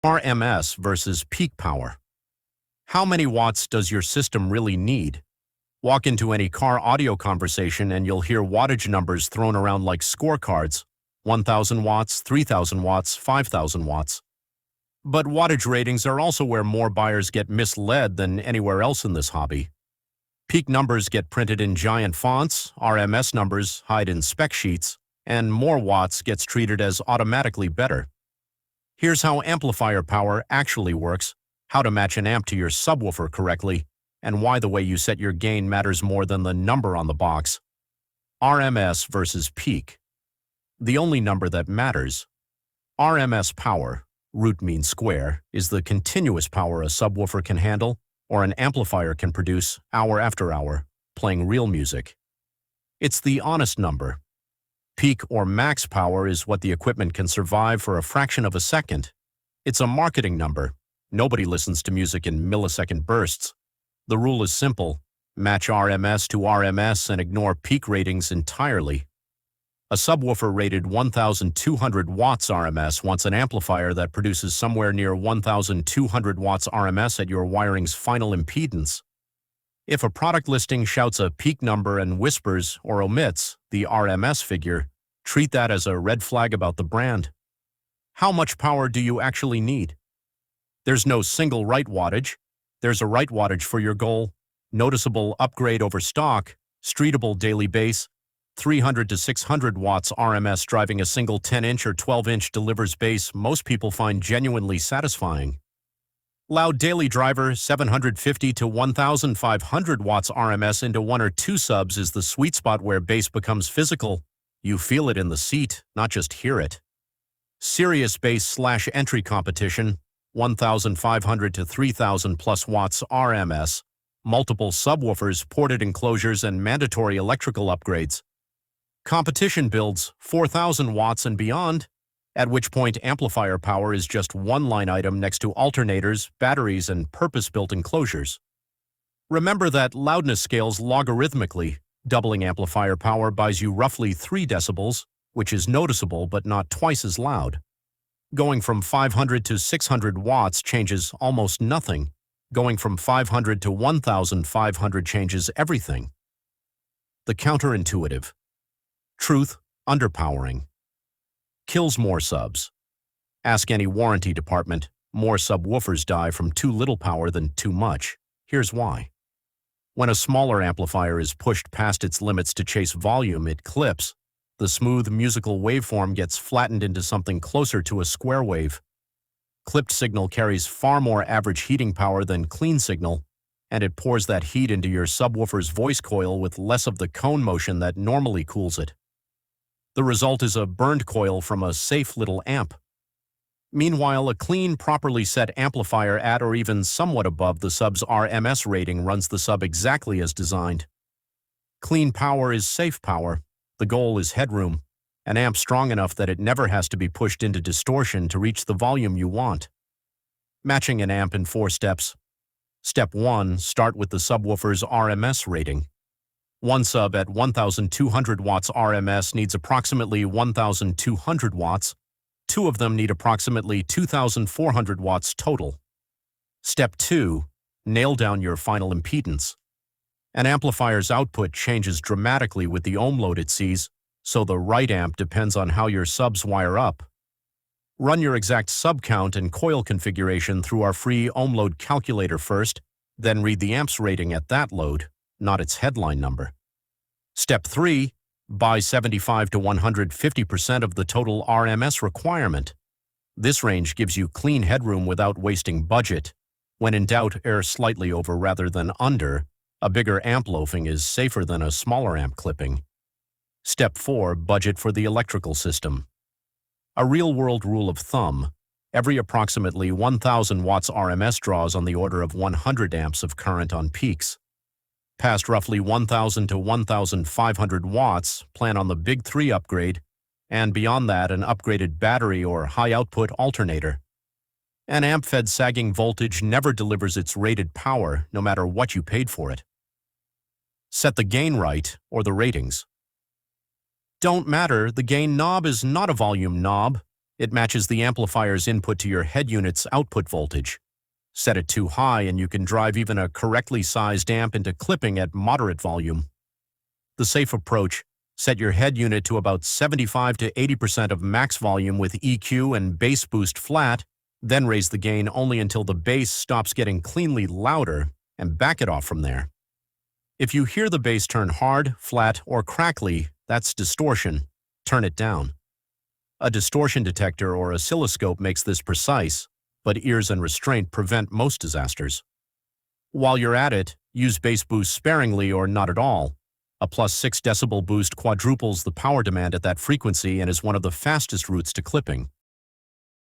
RMS versus peak power. How many watts does your system really need? Walk into any car audio conversation and you'll hear wattage numbers thrown around like scorecards: 1,000 watts, 3,000 watts, 5,000 watts. But wattage ratings are also where more buyers get misled than anywhere else in this hobby. Peak numbers get printed in giant fonts, RMS numbers hide in spec sheets, and more watts gets treated as automatically better. Here's how amplifier power actually works, how to match an amp to your subwoofer correctly, and why the way you set your gain matters more than the number on the box. RMS versus peak. The only number that matters. RMS power, root means square, is the continuous power a subwoofer can handle or an amplifier can produce hour after hour, playing real music. It's the honest number. Peak or max power is what the equipment can survive for a fraction of a second. It's a marketing number. Nobody listens to music in millisecond bursts. The rule is simple: match RMS to RMS and ignore peak ratings entirely. A subwoofer rated 1,200 watts RMS wants an amplifier that produces somewhere near 1,200 watts RMS at your wiring's final impedance. If a product listing shouts a peak number and whispers or omits the RMS figure, treat that as a red flag about the brand. How much power do you actually need? There's no single right wattage. There's a right wattage for your goal: noticeable upgrade over stock, streetable daily bass. 300 to 600 watts RMS driving a single 10-inch or 12-inch delivers bass most people find genuinely satisfying. Loud daily driver, 750 to 1,500 watts RMS into one or two subs is the sweet spot where bass becomes physical. You feel it in the seat, not just hear it. Serious bass/entry competition, 1,500 to 3,000 plus watts RMS, multiple subwoofers, ported enclosures, and mandatory electrical upgrades. Competition builds 4,000 watts and beyond, at which point amplifier power is just one line item next to alternators, batteries, and purpose-built enclosures. Remember that loudness scales logarithmically. Doubling amplifier power buys you roughly 3 decibels, which is noticeable but not twice as loud. Going from 500 to 600 watts changes almost nothing. Going from 500 to 1,500 changes everything. The counterintuitive. Truth: underpowering kills more subs. Ask any warranty department. More subwoofers die from too little power than too much. Here's why. When a smaller amplifier is pushed past its limits to chase volume, it clips. The smooth musical waveform gets flattened into something closer to a square wave. Clipped signal carries far more average heating power than clean signal, and it pours that heat into your subwoofer's voice coil with less of the cone motion that normally cools it. The result is a burned coil from a safe little amp. Meanwhile, a clean, properly set amplifier at or even somewhat above the sub's RMS rating runs the sub exactly as designed. Clean power is safe power. The goal is headroom, an amp strong enough that it never has to be pushed into distortion to reach the volume you want. Matching an amp in 4 steps. Step 1. Start with the subwoofer's RMS rating. One sub at 1,200 watts RMS needs approximately 1,200 watts. 2 of them need approximately 2,400 watts total. Step 2. Nail down your final impedance. An amplifier's output changes dramatically with the ohm load it sees, so the right amp depends on how your subs wire up. Run your exact sub count and coil configuration through our free ohm load calculator first, then read the amp's rating at that load, not its headline number. Step 3. Buy 75 to 150% of the total RMS requirement. This range gives you clean headroom without wasting budget. When in doubt, err slightly over rather than under. A bigger amp loafing is safer than a smaller amp clipping. Step 4. Budget for the electrical system. A real-world rule of thumb: every approximately 1,000 watts RMS draws on the order of 100 amps of current on peaks. Past roughly 1,000 to 1,500 watts, plan on the Big 3 upgrade, and beyond that, an upgraded battery or high-output alternator. An amp-fed sagging voltage never delivers its rated power, no matter what you paid for it. Set the gain right, or the ratings don't matter. The gain knob is not a volume knob. It matches the amplifier's input to your head unit's output voltage. Set it too high and you can drive even a correctly sized amp into clipping at moderate volume. The safe approach: set your head unit to about 75 to 80% of max volume with EQ and bass boost flat, then raise the gain only until the bass stops getting cleanly louder, and back it off from there. If you hear the bass turn hard, flat, or crackly, that's distortion. Turn it down. A distortion detector or oscilloscope makes this precise, but ears and restraint prevent most disasters. While you're at it, use bass boost sparingly or not at all. A +6 decibel boost quadruples the power demand at that frequency and is one of the fastest routes to clipping.